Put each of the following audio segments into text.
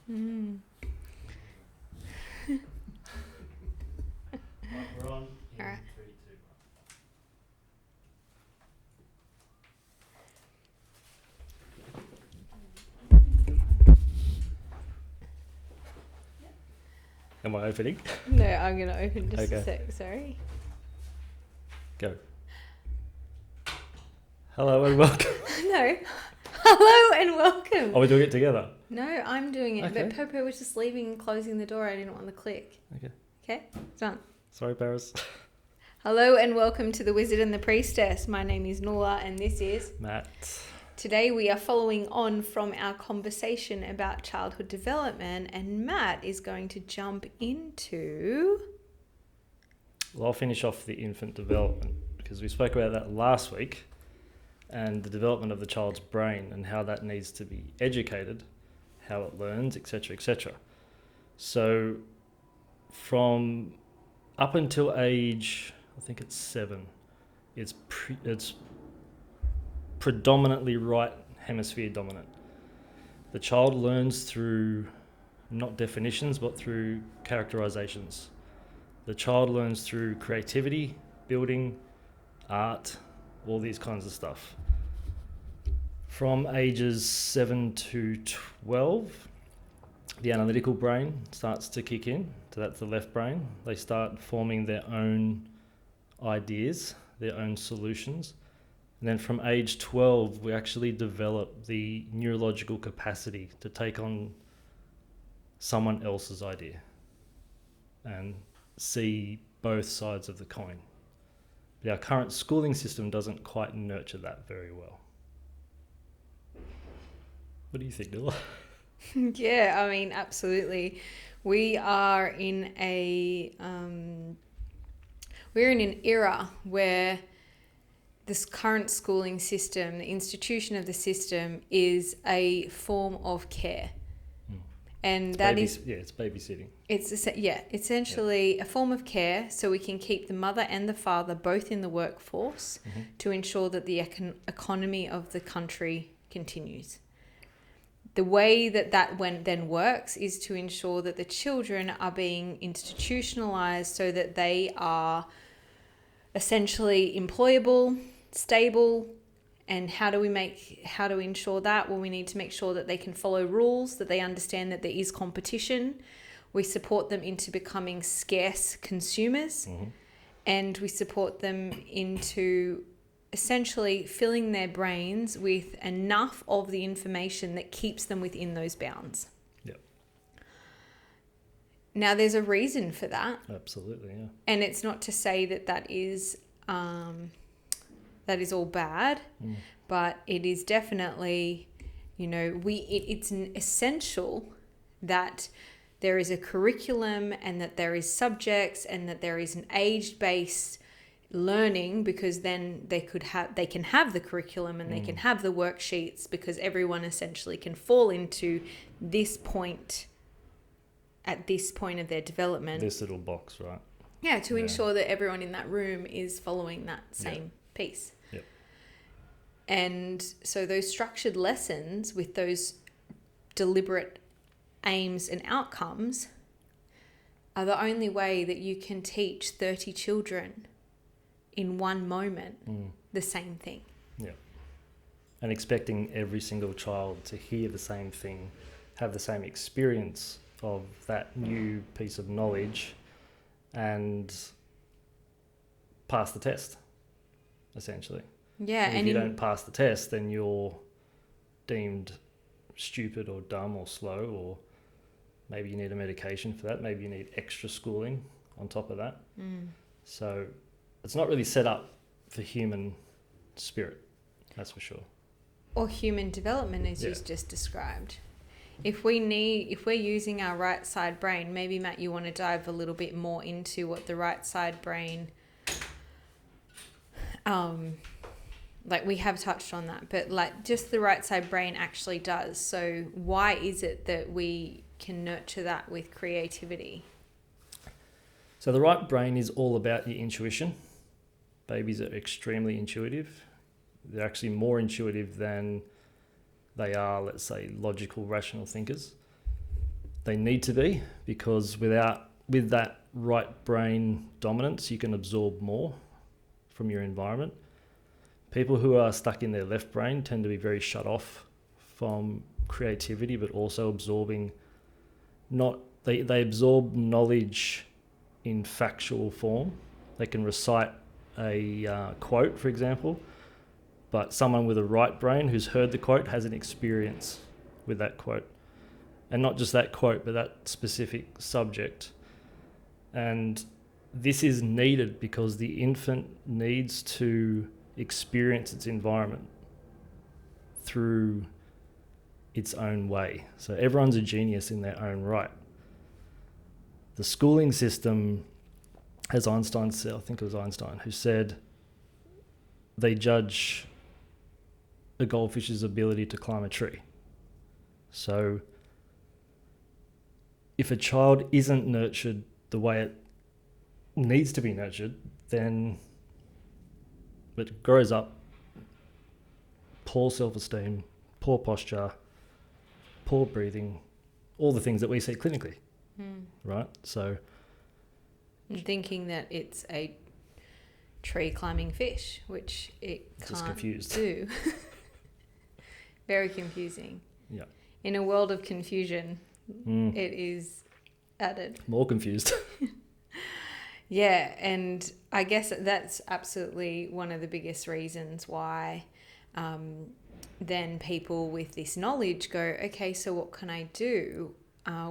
Mm. Right, we're on in Alright. 3, 2, 1. Am I opening? No, I'm going to open just a Okay. sec, sorry. Go. Hello and welcome. No. Hello and welcome. Are we doing it together? No, I'm doing it, Okay. but Popo was just leaving and closing the door. I didn't want to click. Okay. Okay, done. Sorry, Paris. Hello and welcome to The Wizard and the Priestess. My name is Nola and this is... Matt. Today we are following on from our conversation about childhood development, and Matt is going to jump into... Well, I'll finish off the infant development because we spoke about that last week and the development of the child's brain and how that needs to be educated, how it learns, etc., etc. So from up until age, I think it's 7, it's predominantly right hemisphere dominant. The child learns through not definitions but through characterizations. The child learns through creativity, building, art, all these kinds of stuff. From ages 7 to 12, the analytical brain starts to kick in. So that's the left brain. They start forming their own ideas, their own solutions. And then from age 12, we actually develop the neurological capacity to take on someone else's idea and see both sides of the coin. But our current schooling system doesn't quite nurture that very well. What do you think, Nilla? Yeah, I mean, absolutely. We are in a... we're in an era where this current schooling system, the institution of the system, is a form of care. And that is... Yeah, it's babysitting. It's essentially a form of care so we can keep the mother and the father both in the workforce to ensure that the economy of the country continues. The way that then works is to ensure that the children are being institutionalized so that they are essentially employable, stable. And how do we ensure that? Well, we need to make sure that they can follow rules, that they understand that there is competition. We support them into becoming scarce consumers, and we support them into essentially filling their brains with enough of the information that keeps them within those bounds. Yep. Now, there's a reason for that. Absolutely, yeah. And it's not to say that is all bad, but it is definitely, it's essential that there is a curriculum and that there is subjects and that there is an age-based learning, because then they can have the curriculum and they can have the worksheets, because everyone essentially can fall into this point at this point of their development. This little box, right? Yeah, to ensure that everyone in that room is following that same piece. Yep. And so those structured lessons with those deliberate aims and outcomes are the only way that you can teach 30 children in one moment the same thing. Yeah. And expecting every single child to hear the same thing, have the same experience of that new piece of knowledge and pass the test, essentially. Yeah. And if you don't pass the test, then you're deemed stupid or dumb or slow, or maybe you need a medication for that. Maybe you need extra schooling on top of that. So it's not really set up for human spirit, that's for sure. Or human development, as you just described. If we're using our right side brain, maybe Matt, you want to dive a little bit more into what the right side brain, we have touched on that, but just the right side brain actually does. So why is it that we can nurture that with creativity? So the right brain is all about your intuition. Babies are extremely intuitive. They're actually more intuitive than they are, let's say, logical, rational thinkers. They need to be, because with that right brain dominance, you can absorb more from your environment. People who are stuck in their left brain tend to be very shut off from creativity, but also absorbing they absorb knowledge in factual form. They can recite a quote, for example, but someone with a right brain who's heard the quote has an experience with that quote. And not just that quote, but that specific subject. And this is needed because the infant needs to experience its environment through its own way. So everyone's a genius in their own right. The schooling system, as Einstein said, I think it was Einstein, who said they judge a goldfish's ability to climb a tree. So if a child isn't nurtured the way it needs to be nurtured, then it grows up poor self-esteem, poor posture, poor breathing, all the things that we see clinically, right? So I'm thinking that it's a tree climbing fish, which it can't just confused. do. Very confusing. Yeah. In a world of confusion, it is added. More confused. Yeah, and I guess that's absolutely one of the biggest reasons why then people with this knowledge go, okay, so what can I do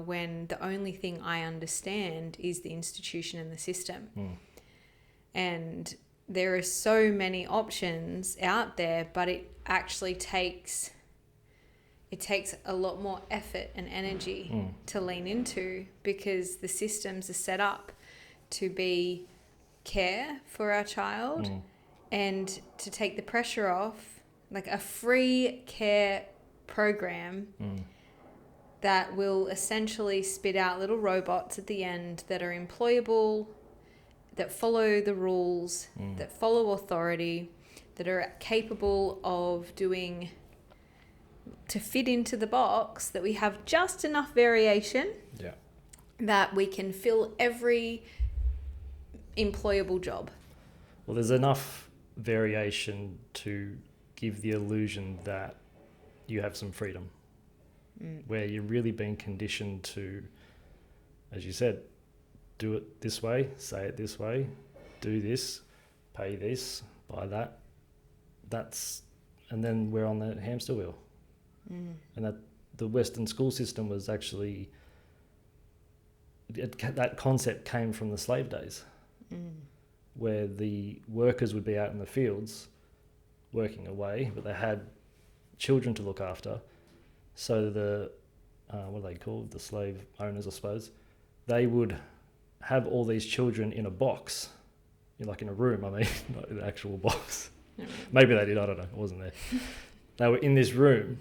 when the only thing I understand is the institution and the system? And there are so many options out there, but it actually takes a lot more effort and energy to lean into, because the systems are set up to be care for our child and to take the pressure off, like a free care program that will essentially spit out little robots at the end that are employable, that follow the rules, that follow authority, that are capable of doing, to fit into the box, that we have just enough variation that we can fill every employable job. Well, there's enough variation to give the illusion that you have some freedom, where you're really being conditioned to, as you said, do it this way, say it this way, do this, pay this, buy that. And then we're on the hamster wheel. And that the Western school system was actually, that concept came from the slave days, where the workers would be out in the fields working away, but they had children to look after. So the, what are they called? The slave owners, I suppose. They would have all these children in a box, like in a room, I mean, not in an actual box. Maybe they did, I don't know, I wasn't there. They were in this room,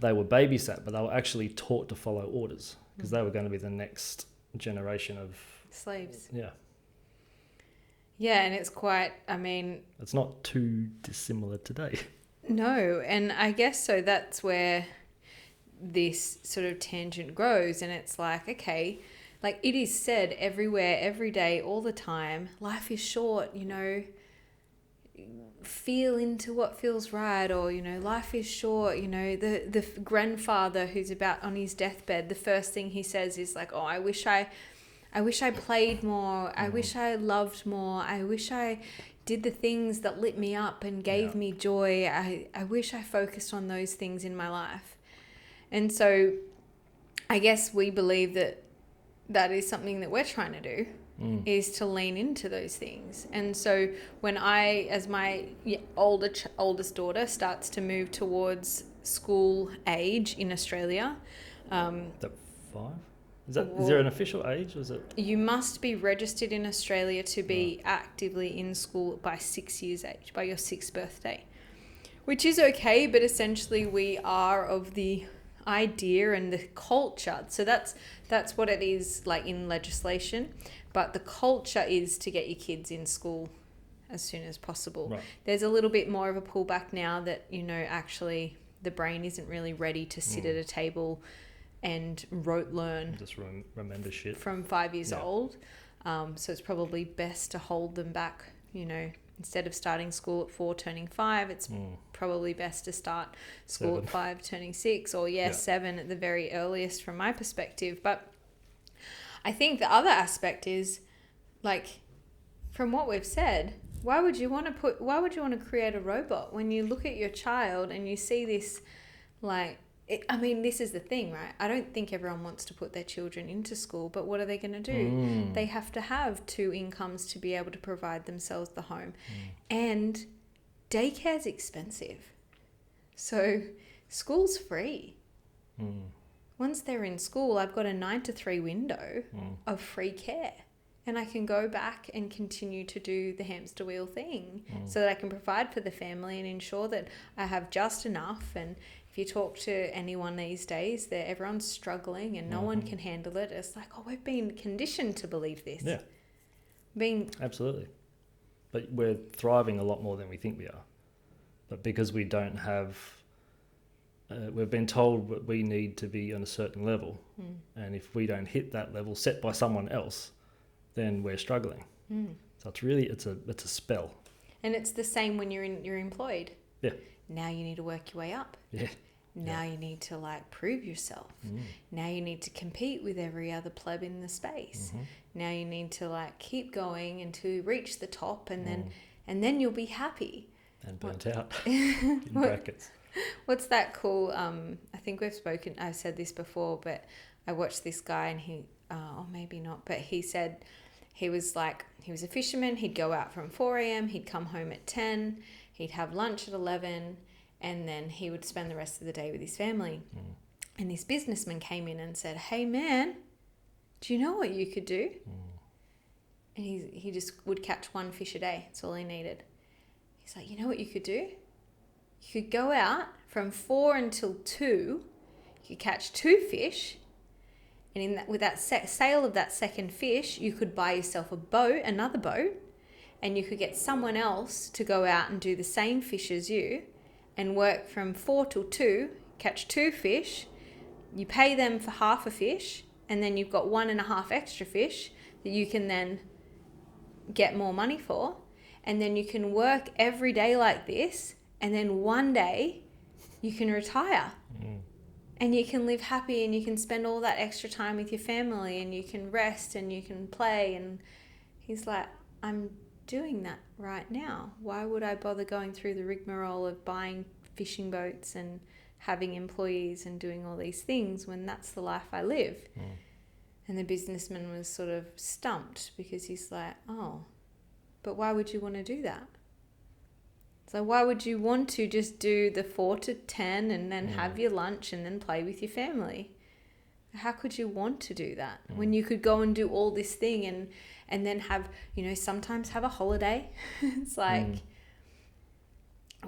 they were babysat, but they were actually taught to follow orders, because they were going to be the next generation of slaves. Yeah, and it's quite, I mean, it's not too dissimilar today. No, and I guess so that's where this sort of tangent grows, and it's like, okay, like it is said everywhere, every day, all the time, life is short, feel into what feels right, or life is short. The grandfather who's about on his deathbed, the first thing he says is like, oh, I wish I played more, I wish I loved more, I wish I did the things that lit me up and gave me joy. I wish I focused on those things in my life. And so I guess we believe that is something that we're trying to do, is to lean into those things. And so when as my oldest daughter starts to move towards school age in Australia. That 5? Is there an official age? Or is it? You must be registered in Australia to be actively in school by 6 years age, by your 6th birthday, which is okay, but essentially we are of the idea and the culture. So that's what it is like in legislation, but the culture is to get your kids in school as soon as possible. Right. There's a little bit more of a pullback now that, actually the brain isn't really ready to sit at a table and rote learn Just remember shit. from 5 years old. So it's probably best to hold them back, you know, instead of starting school at 4 turning 5, it's probably best to start school 7. at 5 turning 6, or 7 at the very earliest from my perspective. But I think the other aspect is, like, from what we've said, why would you want to create a robot when you look at your child and you see this, like, this is the thing, right? I don't think everyone wants to put their children into school, but what are they going to do? They have to have 2 incomes to be able to provide themselves the home. And daycare's expensive. So school's free. Once they're in school, I've got a 9 to 3 window of free care. And I can go back and continue to do the hamster wheel thing so that I can provide for the family and ensure that I have just enough. And if you talk to anyone these days, everyone's struggling and no one can handle it. It's like, we've been conditioned to believe this. Yeah. Absolutely. But we're thriving a lot more than we think we are. But because we don't have... we've been told that we need to be on a certain level. And if we don't hit that level set by someone else, then we're struggling. So it's a spell. And it's the same when you're employed. Yeah. Now you need to work your way up. Yeah. Now you need to, like, prove yourself. Now you need to compete with every other pleb in the space. Now you need to, like, keep going until you reach the top, and then you'll be happy. And burnt out in brackets. What's that cool? I think I've said this before, but I watched this guy and he, or maybe not, but he said he was a fisherman. He'd go out from 4 a.m. He'd come home at 10. He'd have lunch at 11, and then he would spend the rest of the day with his family. And this businessman came in and said, "Hey man, do you know what you could do?" And he just would catch 1 fish a day. That's all he needed. He's like, "You know what you could do? You could go out from 4 until 2. You could catch 2 fish. And with that sale of that second fish, you could buy yourself another boat, and you could get someone else to go out and do the same fish as you and work from 4 till 2, catch 2 fish. You pay them for half a fish, and then you've got 1.5 extra fish that you can then get more money for. And then you can work every day like this, and then one day you can retire. And you can live happy, and you can spend all that extra time with your family, and you can rest and you can play." And he's like, "I'm doing that right now. Why would I bother going through the rigmarole of buying fishing boats and having employees and doing all these things when that's the life I live?" And the businessman was sort of stumped, because he's like, "Oh, but why would you want to do that? So why would you want to just do the 4 to 10 and then have your lunch and then play with your family? How could you want to do that when you could go and do all this thing and then have, sometimes have a holiday?" It's like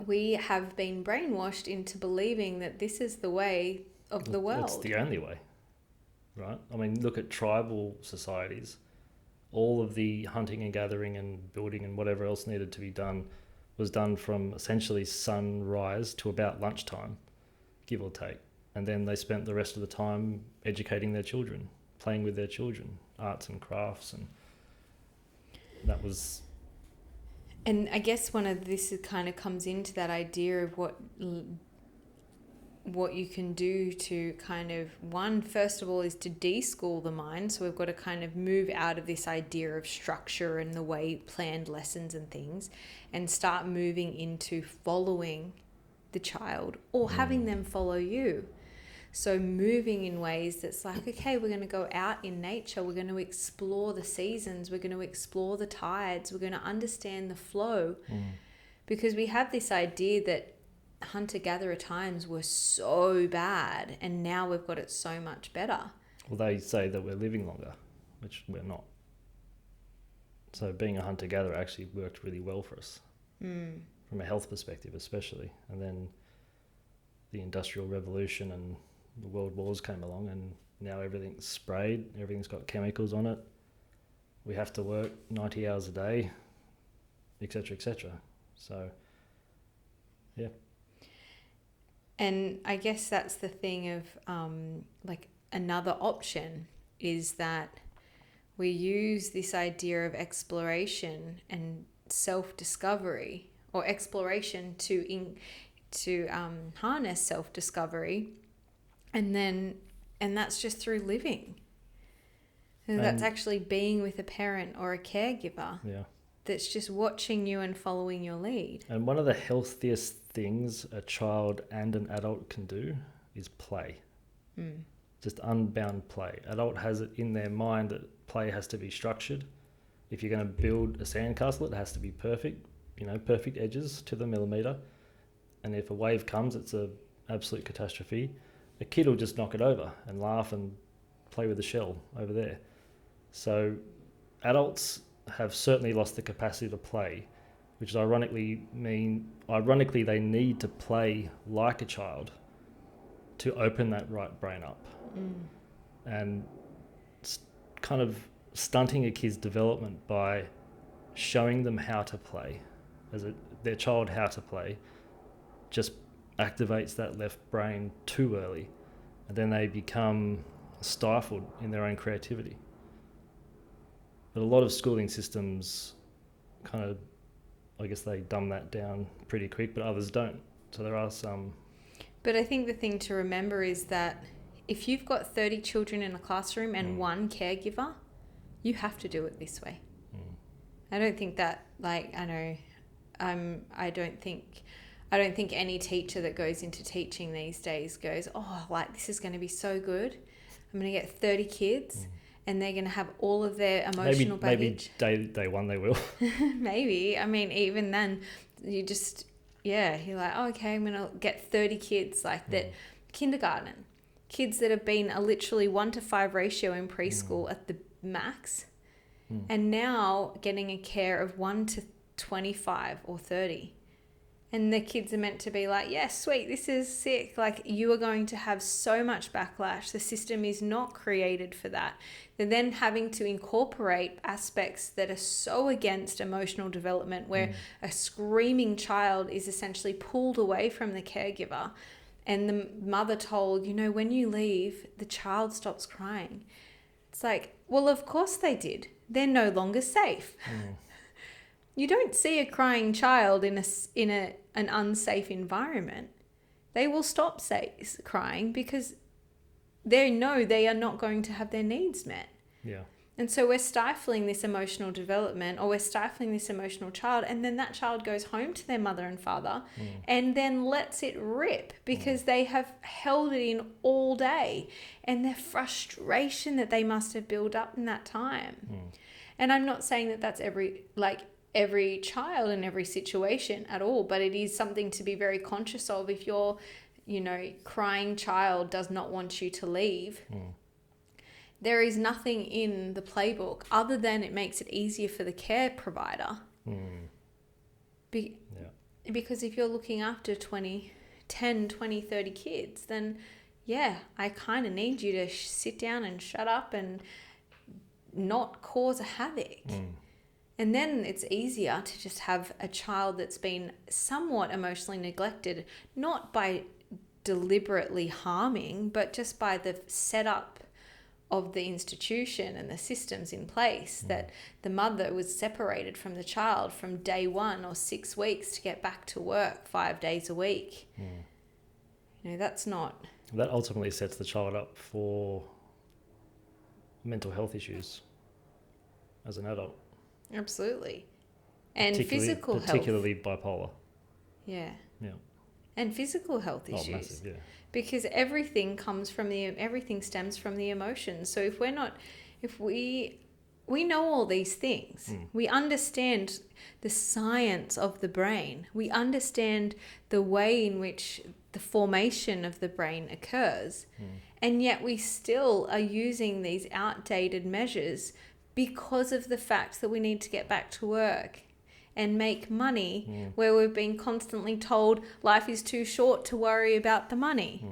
we have been brainwashed into believing that this is the way of the world. It's the only way, right? I mean, look at tribal societies. All of the hunting and gathering and building and whatever else needed to be done was done from essentially sunrise to about lunchtime, give or take. And then they spent the rest of the time educating their children, playing with their children, arts and crafts, and that was... And I guess one of this kind of comes into that idea of what you can do to kind of, first of all, is to de-school the mind. So we've got to kind of move out of this idea of structure and the way planned lessons and things, and start moving into following the child or having them follow you. So moving in ways that's like, okay, we're going to go out in nature. We're going to explore the seasons. We're going to explore the tides. We're going to understand the flow. Because we have this idea that hunter-gatherer times were so bad, and now we've got it so much better. Well, they say that we're living longer, which we're not. So being a hunter-gatherer actually worked really well for us, from a health perspective especially. And then the Industrial Revolution and the World Wars came along, and now everything's sprayed, everything's got chemicals on it. We have to work 90 hours a day, etc., etc. So, yeah. And I guess that's the thing of like another option is that we use this idea of exploration and self-discovery, or exploration to harness self-discovery, and that's just through living. And that's actually being with a parent or a caregiver. Yeah. That's just watching you and following your lead. And one of the healthiest things a child and an adult can do is play. Just unbound play. Adult has it in their mind that play has to be structured. If you're going to build a sandcastle, it has to be perfect, perfect edges to the millimetre. And if a wave comes, it's a absolute catastrophe. A kid will just knock it over and laugh and play with the shell over there. So adults have certainly lost the capacity to play, which ironically they need to play like a child to open that right brain up. And kind of stunting a kid's development by showing them how to play, their child how to play, just activates that left brain too early, and then they become stifled in their own creativity. But a lot of schooling systems kind of, I guess they dumb that down pretty quick, but others don't. So there are some. But I think the thing to remember is that if you've got 30 children in a classroom and one caregiver, you have to do it this way. I don't think that, I don't think any teacher that goes into teaching these days goes, this is going to be so good. I'm going to get 30 kids and they're going to have all of their emotional baggage. Maybe day one they will. Maybe. I mean, even then, you're like, okay, I'm going to get 30 kids like that. Kindergarten. Kids that have been a literally 1-to-5 ratio in preschool at the max. And now getting a care of 1-to-25 or 30. And the kids are meant to be like, yes, sweet, this is sick. Like, you are going to have so much backlash. The system is not created for that. They're then having to incorporate aspects that are so against emotional development, where a screaming child is essentially pulled away from the caregiver, and the mother told, when you leave, the child stops crying. It's like, well, of course they did. They're no longer safe. You don't see a crying child in an unsafe environment. They will stop crying because they know they are not going to have their needs met. Yeah. And so we're stifling this emotional development, or we're stifling this emotional child, and then that child goes home to their mother and father and then lets it rip because they have held it in all day, and their frustration that they must have built up in that time. And I'm not saying that that's every child in every situation at all, but it is something to be very conscious of. If your crying child does not want you to leave, there is nothing in the playbook other than it makes it easier for the care provider. Because if you're looking after 10, 20, 30 kids, then I kind of need you to sit down and shut up and not cause a havoc. And then it's easier to just have a child that's been somewhat emotionally neglected, not by deliberately harming, but just by the setup of the institution and the systems in place, that the mother was separated from the child from day one or 6 weeks to get back to work 5 days a week. That's not... That ultimately sets the child up for mental health issues as an adult. Absolutely. And particularly bipolar. Yeah. And physical health issues. Massive, yeah. Because everything stems from the emotions. So if we know all these things, we understand the science of the brain, we understand the way in which the formation of the brain occurs, and yet we still are using these outdated measures because of the fact that we need to get back to work and make money, where we've been constantly told life is too short to worry about the money.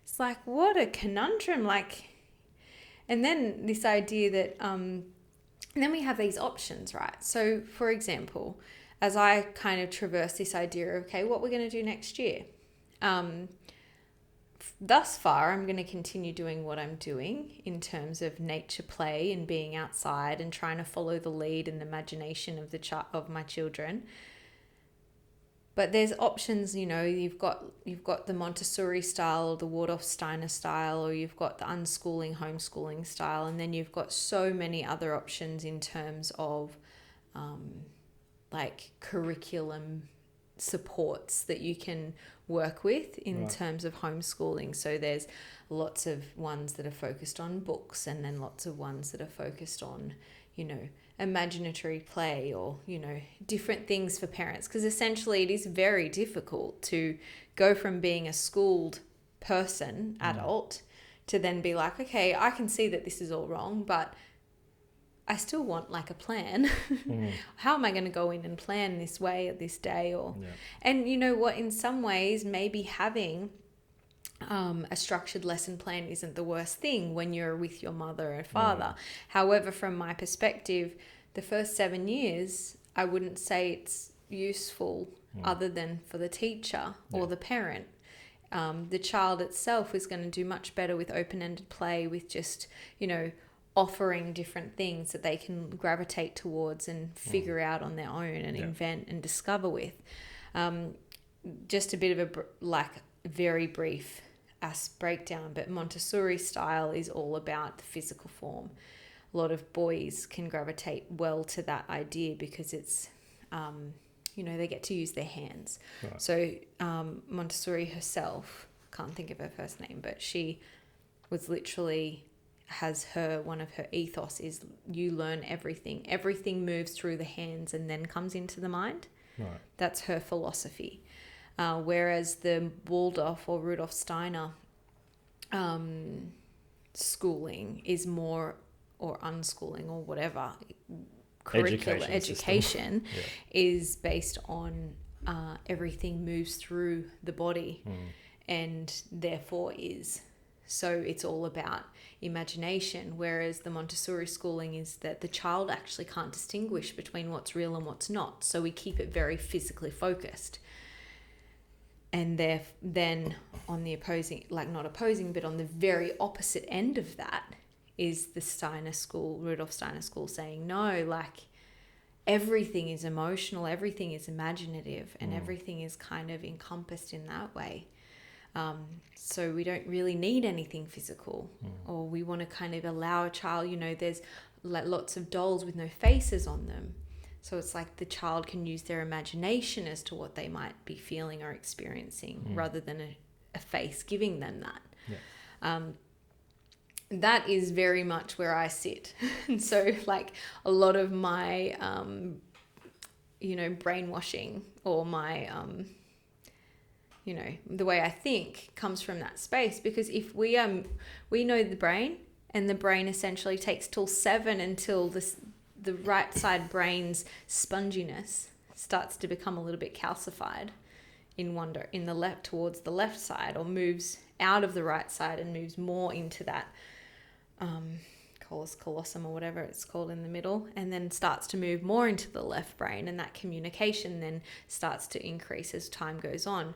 It's like, what a conundrum. And then this idea that, and then we have these options, right? So for example, as I kind of traverse this idea of, okay, what we're going to do next year, Thus far, I'm going to continue doing what I'm doing in terms of nature play and being outside and trying to follow the lead and the imagination of of my children. But there's options, you know, you've got the Montessori style or the Waldorf-Steiner style, or you've got the unschooling, homeschooling style, and then you've got so many other options in terms of like curriculum supports that you can work with in terms of homeschooling. So there's lots of ones that are focused on books, and then lots of ones that are focused on, you know, imaginatory play, or, you know, different things for parents, because essentially it is very difficult to go from being a schooled person, adult, to then be like, okay, I can see that this is all wrong, but I still want like a plan. How am I going to go in and plan this way at this day? Or and you know what, in some ways maybe having a structured lesson plan isn't the worst thing when you're with your mother and father. However, from my perspective, the first 7 years, I wouldn't say it's useful other than for the teacher or the parent. The child itself is going to do much better with open-ended play, with just, you know, offering different things that they can gravitate towards and figure out on their own and invent and discover with. Just a bit of a very brief breakdown, but Montessori style is all about the physical form. A lot of boys can gravitate well to that idea because it's, you know, they get to use their hands. So Montessori herself, can't think of her first name, but she was literally... one of her ethos is you learn everything moves through the hands and then comes into the mind. That's her philosophy. Whereas the Waldorf or Rudolf Steiner schooling is more, or unschooling or whatever, curriculum education is based on everything moves through the body and therefore is. So it's all about imagination, whereas the Montessori schooling is that the child actually can't distinguish between what's real and what's not. So we keep it very physically focused. And then on the opposing, like not opposing, but on the very opposite end of that is the Steiner school, Rudolf Steiner school, saying, no, like everything is emotional, everything is imaginative, and everything is kind of encompassed in that way. So we don't really need anything physical, or we want to kind of allow a child, you know, there's like lots of dolls with no faces on them. So it's like the child can use their imagination as to what they might be feeling or experiencing rather than a face giving them that. That is very much where I sit. And so like a lot of my, you know, brainwashing or my, you know, the way I think comes from that space, because if we know the brain, and the brain essentially takes till 7 until the right side brain's sponginess starts to become a little bit calcified in the left towards the left side, or moves out of the right side and moves more into that colossum or whatever it's called in the middle, and then starts to move more into the left brain, and that communication then starts to increase as time goes on.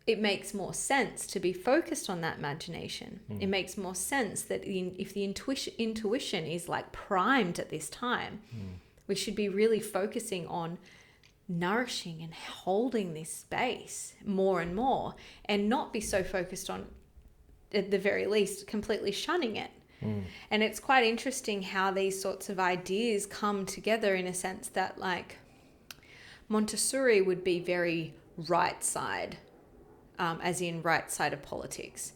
It makes more sense to be focused on that imagination. It makes more sense that if the intuition is like primed at this time, we should be really focusing on nourishing and holding this space more and more, and not be so focused on, at the very least, completely shunning it. And it's quite interesting how these sorts of ideas come together, in a sense that like Montessori would be very right side, as in right side of politics,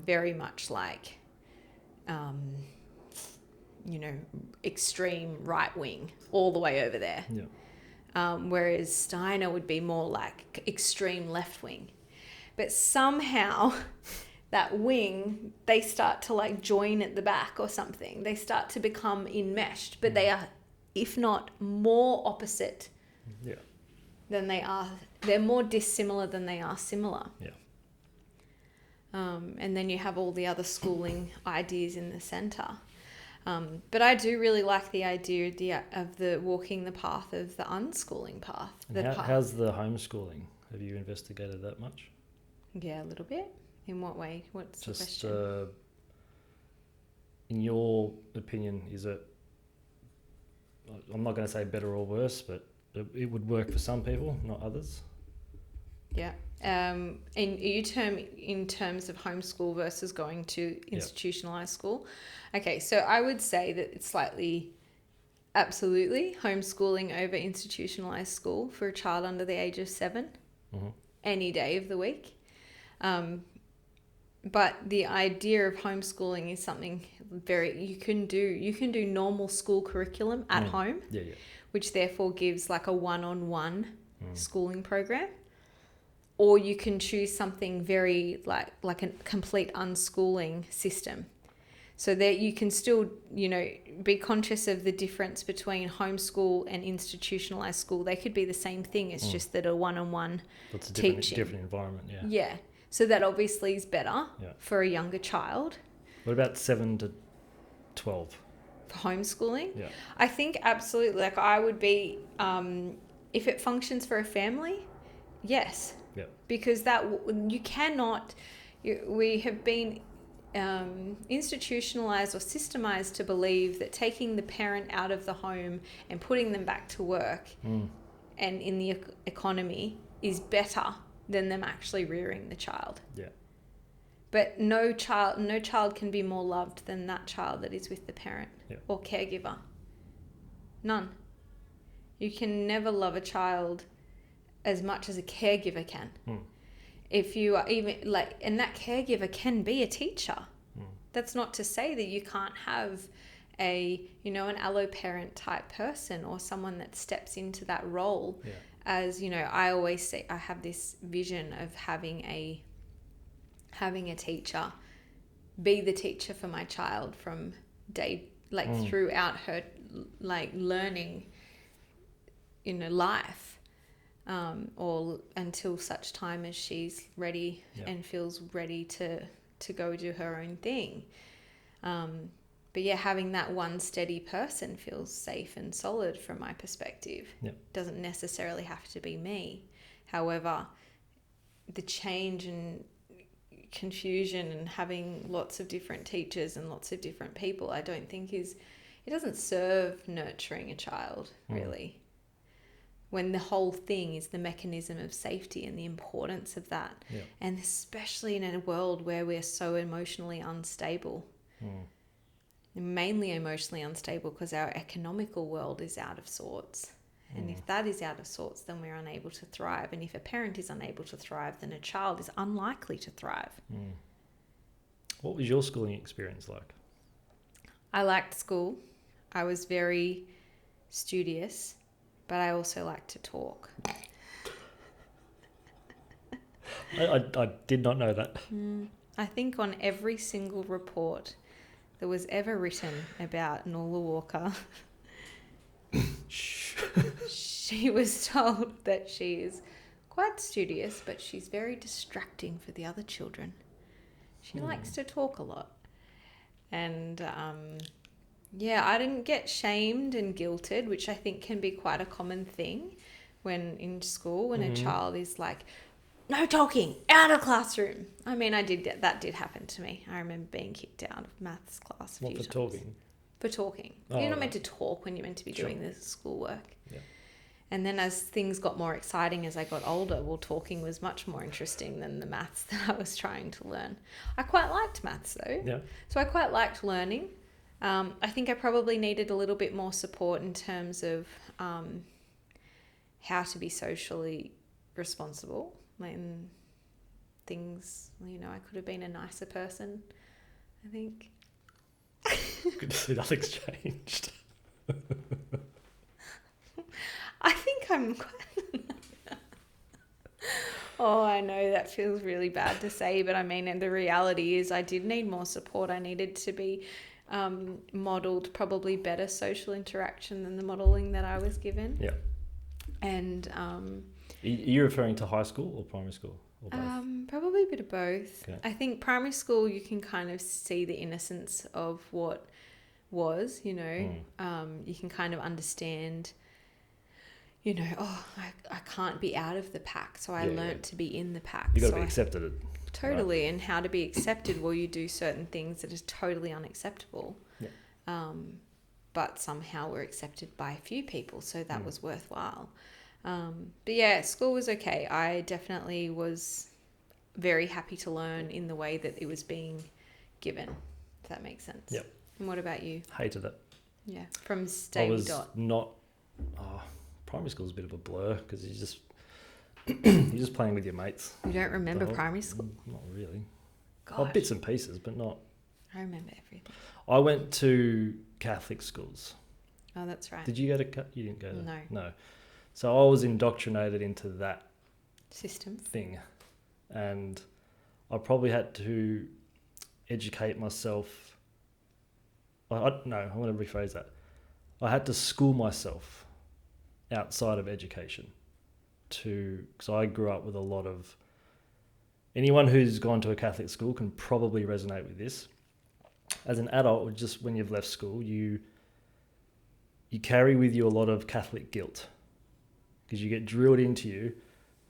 very much like, you know, extreme right wing all the way over there. Whereas Steiner would be more like extreme left wing. But somehow that wing, they start to like join at the back or something. They start to become enmeshed, but they are, if not more opposite than they are. They're more dissimilar than they are similar. And then you have all the other schooling ideas in the center. But I do really like the idea of the walking the path of the unschooling path. How's the homeschooling? Have you investigated that much? Yeah, a little bit. In what way? What's the Just question? in your opinion, is it, I'm not going to say better or worse, but it would work for some people, not others? Yeah. In terms of homeschool versus going to institutionalized school. Okay, so I would say that it's slightly, absolutely, homeschooling over institutionalized school for a child under the age of 7, any day of the week. But the idea of homeschooling is something you can do normal school curriculum at home, which therefore gives like a one-on-one schooling program. Or you can choose something very like a complete unschooling system. So that you can still, be conscious of the difference between homeschool and institutionalized school. They could be the same thing. It's just that a one-on-one That's a teaching. different environment, yeah. Yeah. So that obviously is better for a younger child. What about 7 to 12? For homeschooling? Yeah. I think absolutely. Like I would be, if it functions for a family, yes. Yeah. Because you cannot, we have been institutionalized or systemized to believe that taking the parent out of the home and putting them back to work and in the economy is better than them actually rearing the child. Yeah. But no child can be more loved than that child that is with the parent or caregiver. None. You can never love a child as much as a caregiver can. If you are even and that caregiver can be a teacher. That's not to say that you can't have an allo parent type person or someone that steps into that role. As I always say, I have this vision of having a teacher be the teacher for my child from day throughout her learning life. Or until such time as she's ready and feels ready to go do her own thing. But having that one steady person feels safe and solid from my perspective. Doesn't necessarily have to be me. However, the change and confusion and having lots of different teachers and lots of different people, I don't think it doesn't serve nurturing a child, really. When the whole thing is the mechanism of safety and the importance of that. And especially in a world where we're so emotionally unstable. Mainly emotionally unstable because our economical world is out of sorts. And if that is out of sorts, then we're unable to thrive. And if a parent is unable to thrive, then a child is unlikely to thrive. What was your schooling experience like? I liked school. I was very studious. But I also like to talk. I did not know that. I think on every single report that was ever written about Nula Walker, she was told that she is quite studious, but she's very distracting for the other children. She likes to talk a lot. And I didn't get shamed and guilted, which I think can be quite a common thing when in school, when a child is like, no talking, out of classroom. I mean, that did happen to me. I remember being kicked out of maths class a few times. Talking? For talking. You're not meant to talk when you're meant to be doing the schoolwork. Yeah. And then as things got more exciting as I got older, talking was much more interesting than the maths that I was trying to learn. I quite liked maths though. Yeah. So I quite liked learning. I think I probably needed a little bit more support in terms of how to be socially responsible and things, I could have been a nicer person, I think. Good to see nothing's changed. I think I'm quite... Oh, I know that feels really bad to say, but I mean, and the reality is I did need more support. I needed to be modelled probably better social interaction than the modelling that I was given. Yeah. And... Are you referring to high school or primary school? Or both? Probably a bit of both. Okay. I think primary school you can kind of see the innocence of what was, you can kind of understand... you know, I can't be out of the pack, so I Yeah, learnt yeah. to be in the pack. You got to So be accepted. totally, and how to be accepted. Well, you do certain things that is totally unacceptable. Yeah. But somehow we're accepted by a few people, so that was worthwhile. But yeah, school was okay. I definitely was very happy to learn in the way that it was being given, if that makes sense. Yep. And what about you? Hated it. Yeah, from I Stavie was Dot. not. Primary school's a bit of a blur because you're just playing with your mates. You don't remember primary school? Not really. Gosh, Bits and pieces, but not. I remember everything. I went to Catholic schools. Oh, that's right. Did you go to? You didn't go to. No. No. So I was indoctrinated into that System. thing, and I probably had to educate myself. No, I'm going to rephrase that. I had to school myself outside of education because I grew up with a lot of. Anyone who's gone to a Catholic school can probably resonate with this. As an adult, just when you've left school, you carry with you a lot of Catholic guilt because you get drilled into you.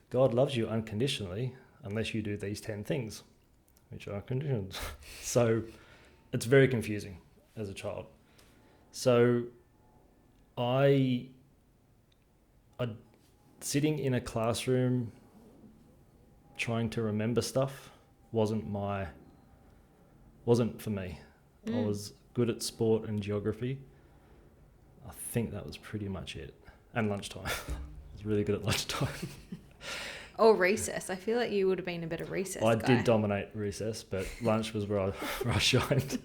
God loves you unconditionally unless you do these 10 things, which are conditions. So it's very confusing as a child. So I sitting in a classroom trying to remember stuff wasn't for me. I was good at sport and geography. I think that was pretty much it. And lunchtime. I was really good at lunchtime. Or recess. I feel like you would have been a better recess guy. I did dominate recess, but lunch was where I shined.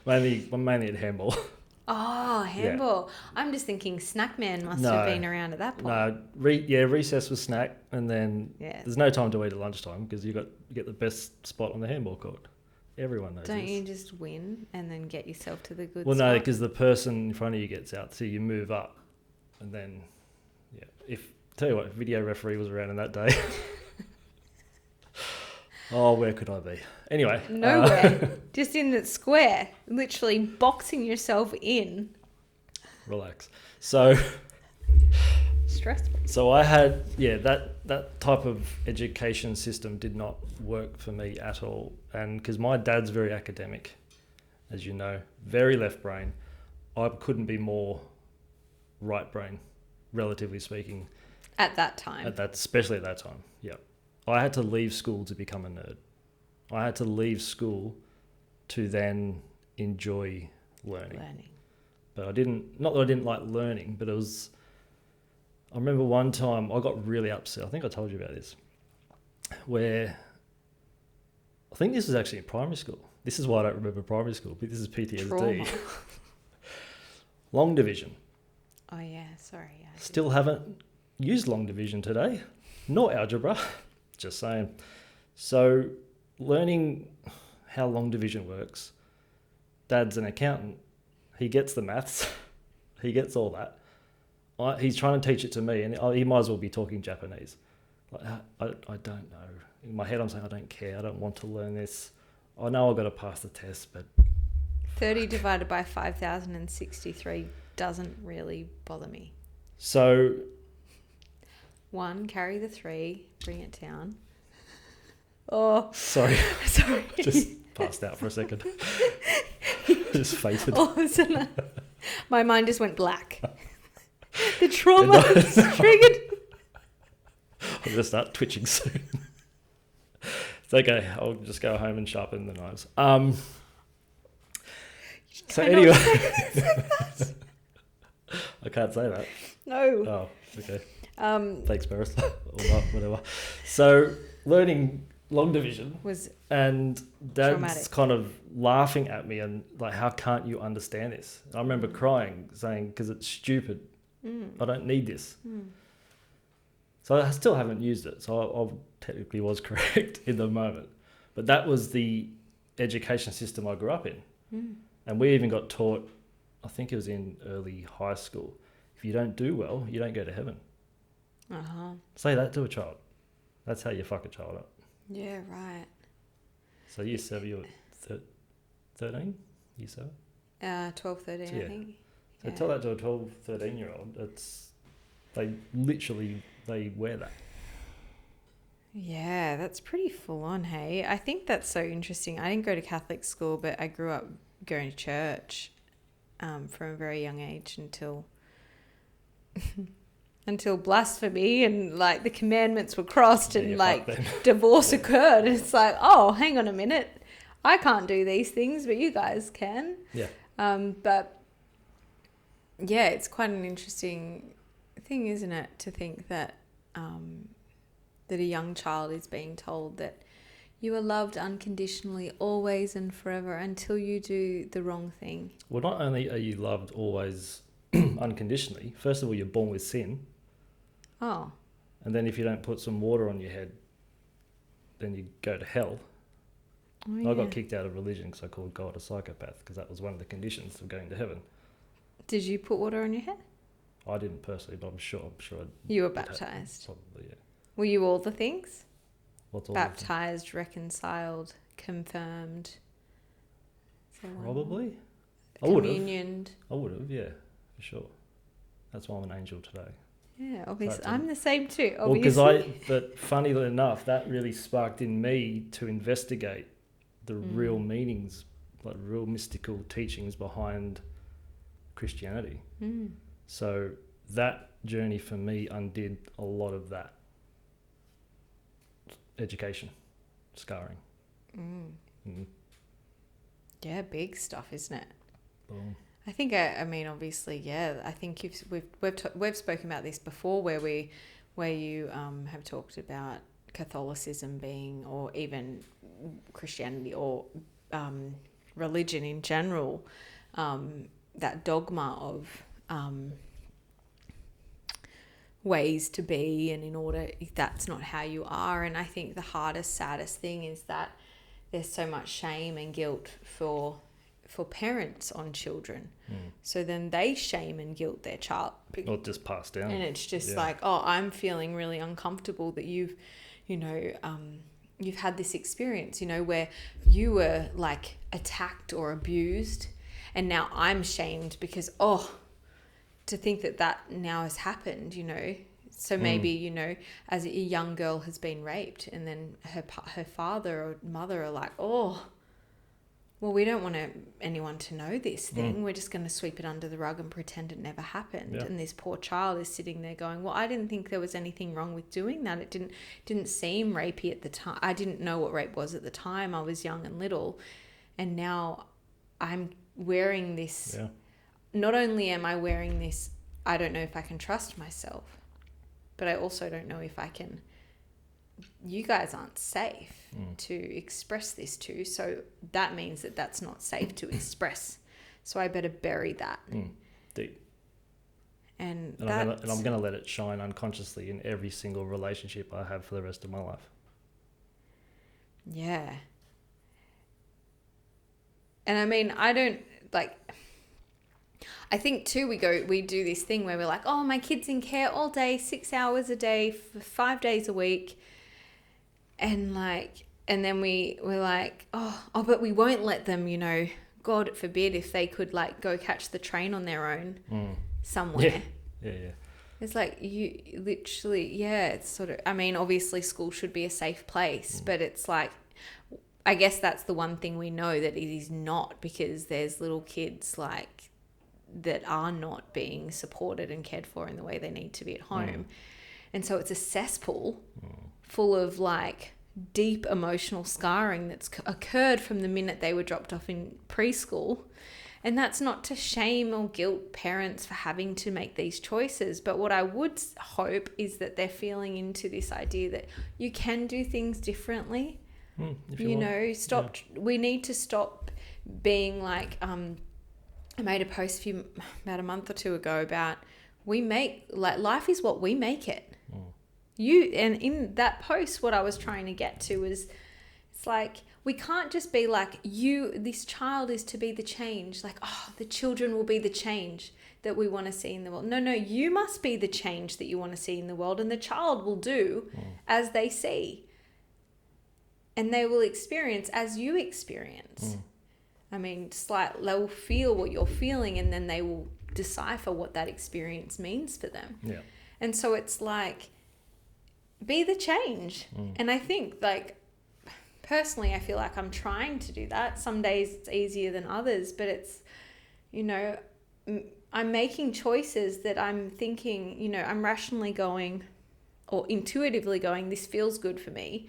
mainly at handball. Oh, handball. Yeah. I'm just thinking snack man must have been around at that point. No, recess was snack, and then there's no time to eat at lunchtime because you get the best spot on the handball court. Everyone knows Don't this. you just win and then get yourself to the good spot? Well, no, because the person in front of you gets out, so you move up, and then, tell you what, video referee was around in that day. Oh, where could I be? Anyway. Nowhere. Just in the square. Literally boxing yourself in. Relax. So... Stressful. So I had, that type of education system did not work for me at all. And because my dad's very academic, as you know, very left brain. I couldn't be more right brain, relatively speaking. At that time. Especially at that time, yeah. I had to leave school to become a nerd. I had to leave school to then enjoy learning. But not that I didn't like learning, but I remember one time I got really upset. I think I told you about this, where I think this was actually in primary school. This is why I don't remember primary school, but this is PTSD. Trauma. Long division. Oh, yeah, sorry. Yeah, Still haven't used long division today, nor algebra. Just saying. So learning how long division works, Dad's an accountant. He gets the maths. He gets all that. He's trying to teach it to me, and he might as well be talking Japanese. I don't know. In my head, I'm saying, I don't care. I don't want to learn this. I know I've got to pass the test, but... 30 divided by 5,063 doesn't really bother me. So... 1, carry the 3, bring it down. Oh. Sorry. Sorry. Just passed out for a second. Just fainted. All of a sudden, my mind just went black. The trauma is triggered. I'm going to start twitching soon. It's okay. I'll just go home and sharpen the knives. So anyway. I can't say that. No. Oh, okay. Thanks, Paris. Or not, whatever. So learning long division and Dad's traumatic. kind of laughing at me and like, how can't you understand this? I remember crying, saying, because it's stupid. I don't need this. So I still haven't used it. So I technically was correct in the moment. But that was the education system I grew up in. And we even got taught, I think it was in early high school, if you don't do well, you don't go to heaven. Say that to a child. That's how you fuck a child up. Yeah, right. So year 7, you were 13? Year 7? 12, 13, I think. So tell that to a 12, 13-year-old. It's They wear that. Yeah, that's pretty full on, hey? I think that's so interesting. I didn't go to Catholic school, but I grew up going to church from a very young age until blasphemy and like the commandments were crossed and like divorce occurred. And it's like, oh, hang on a minute. I can't do these things, but you guys can. Yeah. But yeah, it's quite an interesting thing, isn't it, to think that that a young child is being told that you are loved unconditionally always and forever until you do the wrong thing. Well, not only are you loved always unconditionally, first of all, you're born with sin. Oh. And then if you don't put some water on your head, then you go to hell. Oh, yeah. I got kicked out of religion because I called God a psychopath, because that was one of the conditions of going to heaven. Did you put water on your head? I didn't personally, but I'm sure you were baptized. Probably, yeah. Were you all the things? What's all baptized, reconciled, confirmed? Probably. Communioned. I would have, yeah, for sure. That's why I'm an angel today. Yeah, obviously. I'm the same too, obviously. Well, but funnily enough, that really sparked in me to investigate the real meanings, like real mystical teachings behind Christianity. So that journey for me undid a lot of that education, scarring. Yeah, big stuff, isn't it? Boom. I think, I mean, obviously, yeah. I think we've spoken about this before, where you have talked about Catholicism being, or even Christianity or religion in general, that dogma of ways to be, and in order, that's not how you are. And I think the hardest, saddest thing is that there's so much shame and guilt for parents on children. So then they shame and guilt their child. Or just passed down. And it's just like, oh, I'm feeling really uncomfortable that you've had this experience, where you were like attacked or abused, and now I'm shamed because, to think that now has happened, So maybe, as a young girl has been raped, and then her father or mother are like, oh, well, we don't want anyone to know this thing. We're just going to sweep it under the rug and pretend it never happened. Yeah. And this poor child is sitting there going, well, I didn't think there was anything wrong with doing that. It didn't seem rapey at the time. I didn't know what rape was at the time. I was young and little. And now I'm wearing this. Yeah. Not only am I wearing this, I don't know if I can trust myself, but I also don't know if I can. You guys aren't safe to express this to, so that means that that's not safe to express. So I better bury that. Deep. And I'm going to let it shine unconsciously in every single relationship I have for the rest of my life. Yeah. And I mean, I don't like. I think too, we do this thing where we're like, oh, my kid's in care all day, 6 hours a day, for 5 days a week. And then we're like, but we won't let them, God forbid, if they could like go catch the train on their own somewhere. Yeah. It's like you literally, it's sort of, I mean, obviously school should be a safe place, but it's like, I guess that's the one thing we know that it is not, because there's little kids like that are not being supported and cared for in the way they need to be at home. And so it's a cesspool full of like deep emotional scarring that's occurred from the minute they were dropped off in preschool. And that's not to shame or guilt parents for having to make these choices. But what I would hope is that they're feeling into this idea that you can do things differently. We need to stop being like, I made a post about a month or two ago about life is what we make it. And in that post, what I was trying to get to is, it's like, we can't just be like, this child is to be the change. Like, the children will be the change that we want to see in the world. No, you must be the change that you want to see in the world. And the child will do as they see. And they will experience as you experience. I mean, they'll feel what you're feeling, and then they will decipher what that experience means for them. Yeah. And so it's like, be the change. And I think, like, personally, I feel like I'm trying to do that. Some days it's easier than others, but it's, you know, I'm making choices that I'm thinking, you know, I'm rationally going or intuitively going, this feels good for me.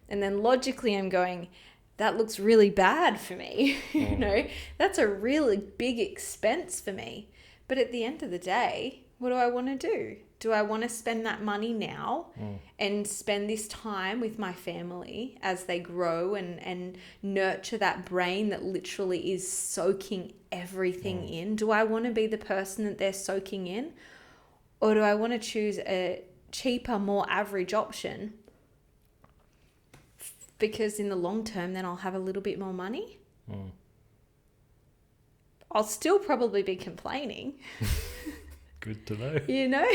And then logically I'm going, that looks really bad for me. You know, that's a really big expense for me. But at the end of the day, what do I want to do? Do I want to spend that money now and spend this time with my family as they grow and nurture that brain that literally is soaking everything in? Do I want to be the person that they're soaking in? Or do I want to choose a cheaper, more average option? Because in the long term, then I'll have a little bit more money. I'll still probably be complaining. Good to know. You know?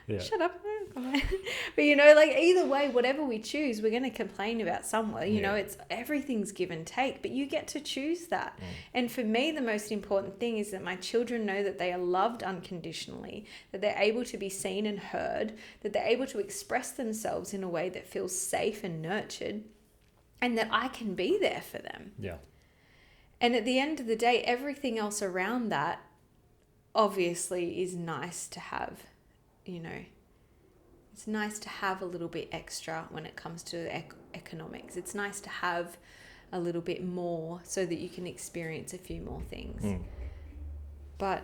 Yeah. Shut up. But, you know, like, either way, whatever we choose, we're going to complain about somewhere. You know, it's everything's give and take, but you get to choose that. And for me, the most important thing is that my children know that they are loved unconditionally, that they're able to be seen and heard, that they're able to express themselves in a way that feels safe and nurtured, and that I can be there for them. Yeah. And at the end of the day, everything else around that obviously is nice to have, you know. It's nice to have a little bit extra when it comes to economics. It's nice to have a little bit more so that you can experience a few more things. But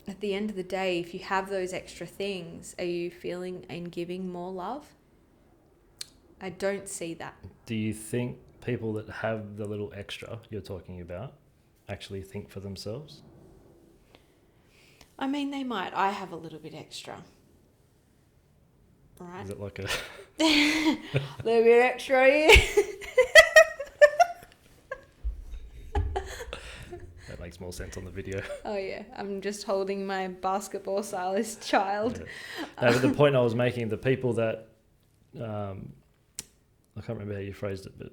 at the end of the day, if you have those extra things, are you feeling and giving more love? I don't see that. Do you think people that have the little extra you're talking about actually think for themselves? I mean, they might. I have a little bit extra. Right. Is it like a little bit extra here? That makes more sense on the video. Oh yeah, I'm just holding my basketball sized child. Yeah. No, but the point I was making, the people that I can't remember how you phrased it, but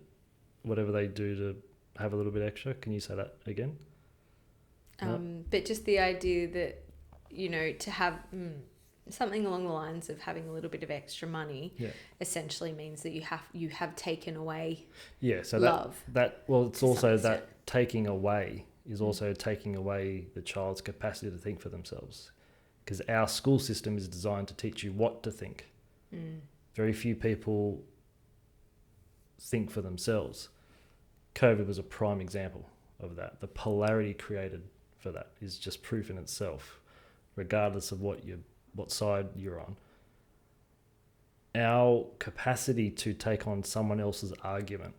whatever they do to have a little bit extra, can you say that again? But just the idea that, you know, to have something along the lines of having a little bit of extra money essentially means that you have taken away so love. It's also that taking away is also taking away the child's capacity to think for themselves, because our school system is designed to teach you what to think. Very few people think for themselves. COVID was a prime example of that. The polarity created for that is just proof in itself, regardless of what side you're on. Our capacity to take on someone else's argument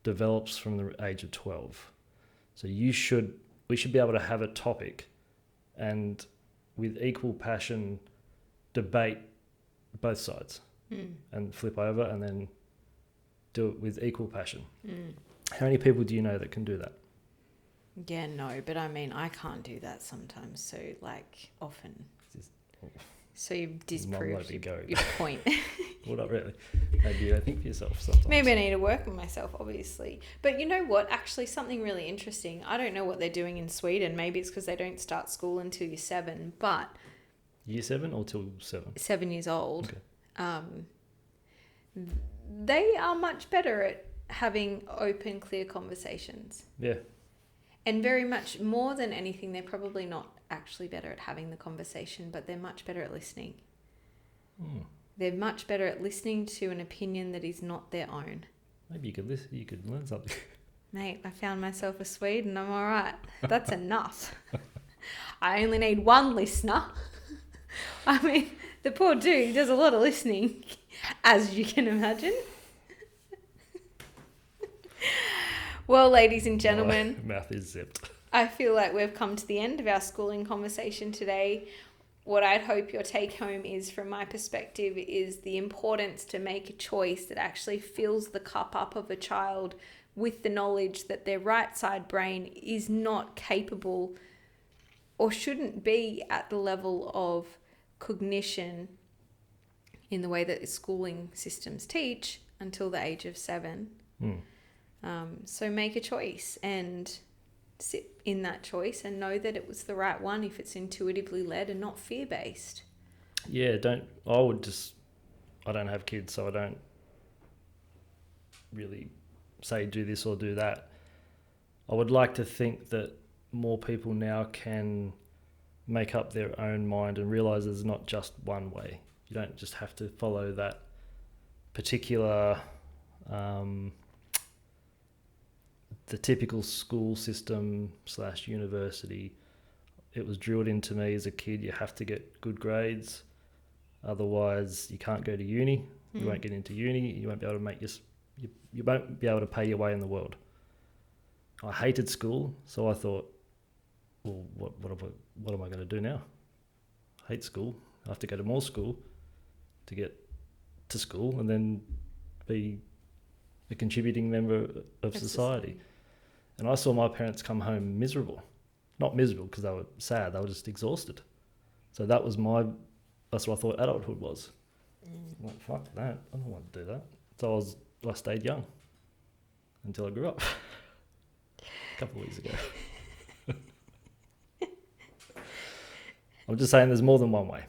develops from the age of 12. So we should be able to have a topic and with equal passion debate both sides and flip over and then do it with equal passion. How many people do you know that can do that? Yeah, no, but I mean, I can't do that sometimes, so like often. So you've disproved your point. Well, not really. Maybe you don't think for yourself sometimes. Maybe I need to work on myself, obviously. But you know what? Actually, something really interesting. I don't know what they're doing in Sweden. Maybe it's because they don't start school until you're 7. But Year 7 or till 7? 7 years old. Okay. They are much better at having open, clear conversations. Yeah. And very much more than anything, they're probably not actually better at having the conversation, but they're much better at listening. They're much better at listening to an opinion that is not their own. Maybe you could listen. You could learn something. Mate, I found myself a Swede and I'm all right. That's enough. I only need one listener. I mean, the poor dude does a lot of listening, as you can imagine. Well, ladies and gentlemen, my mouth is zipped. I feel like we've come to the end of our schooling conversation today. What I'd hope your take home is, from my perspective, is the importance to make a choice that actually fills the cup up of a child with the knowledge that their right side brain is not capable or shouldn't be at the level of cognition in the way that the schooling systems teach until the age of 7. So make a choice and sit in that choice and know that it was the right one if it's intuitively led and not fear-based. Yeah, I don't have kids, so I don't really say do this or do that. I would like to think that more people now can make up their own mind and realize there's not just one way. You don't just have to follow that particular, the typical school system / university. It was drilled into me as a kid, you have to get good grades, otherwise you can't go to uni, you won't get into uni, you won't be able to you won't be able to pay your way in the world. I hated school, so I thought, well, what am I going to do now? I hate school. I have to go to more school to get to school and then be a contributing member of society. And I saw my parents come home miserable. Not miserable because they were sad, they were just exhausted. So that's what I thought adulthood was. I'm like, fuck that, I don't want to do that. So I stayed young until I grew up a couple of weeks ago. I'm just saying there's more than one way.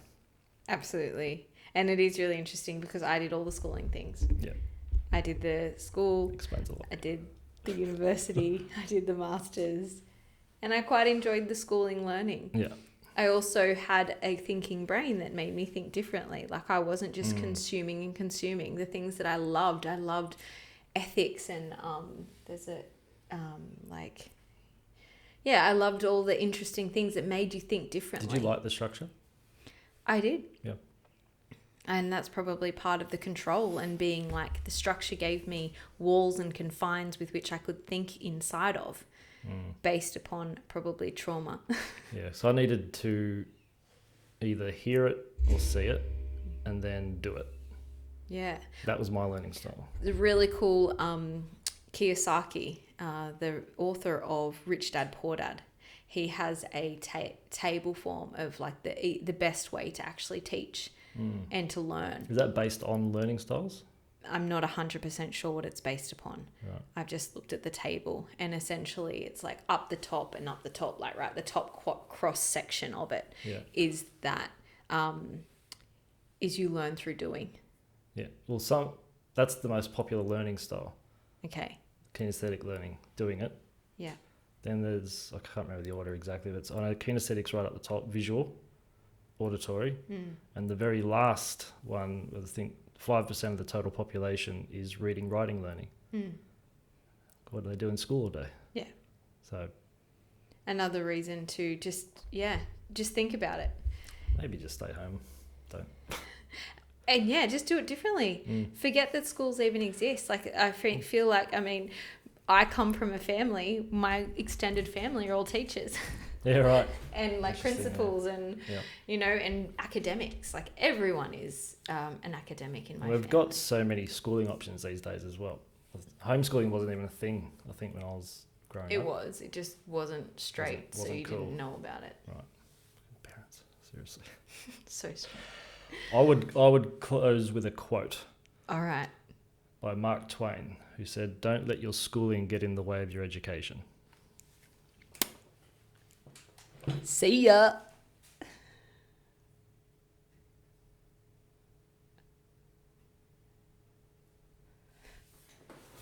Absolutely. And it is really interesting because I did all the schooling things. Yeah. I did the school. Explains a lot. I did the university. I did the masters. And I quite enjoyed the schooling learning. Yeah. I also had a thinking brain that made me think differently. Like I wasn't just consuming the things that I loved. I loved ethics and I loved all the interesting things that made you think differently. Did you like the structure? I did. Yeah. And that's probably part of the control and being like the structure gave me walls and confines with which I could think inside of based upon probably trauma. Yeah. So I needed to either hear it or see it and then do it. Yeah. That was my learning style. The really cool Kiyosaki, the author of Rich Dad Poor Dad, he has a table form of like the best way to actually teach and to learn. Is that based on learning styles? I'm not 100% sure what it's based upon. Right. I've just looked at the table and essentially it's like up the top, like right, the top cross section of it is that is you learn through doing. Yeah. Well, that's the most popular learning style. Okay. Kinesthetic learning, doing it. Yeah. Then there's, I can't remember the order exactly, but I know kinesthetics right at the top, visual, auditory, and the very last one, I think 5% of the total population is reading, writing, learning. What do they do in school all day? Yeah. So another reason to just think about it. Maybe just stay home. Don't. And just do it differently. Forget that schools even exist. Like I feel like, I come from a family, my extended family are all teachers. Yeah, right. And like principals and, and academics. Like everyone is an academic in my family. We've got so many schooling options these days as well. Homeschooling wasn't even a thing, I think, when I was growing up. It was. It just wasn't straight, so you cool. didn't know about it. Right. Parents, seriously. So strange. I would close with a quote. All right. By Mark Twain, who said, "Don't let your schooling get in the way of your education." See ya.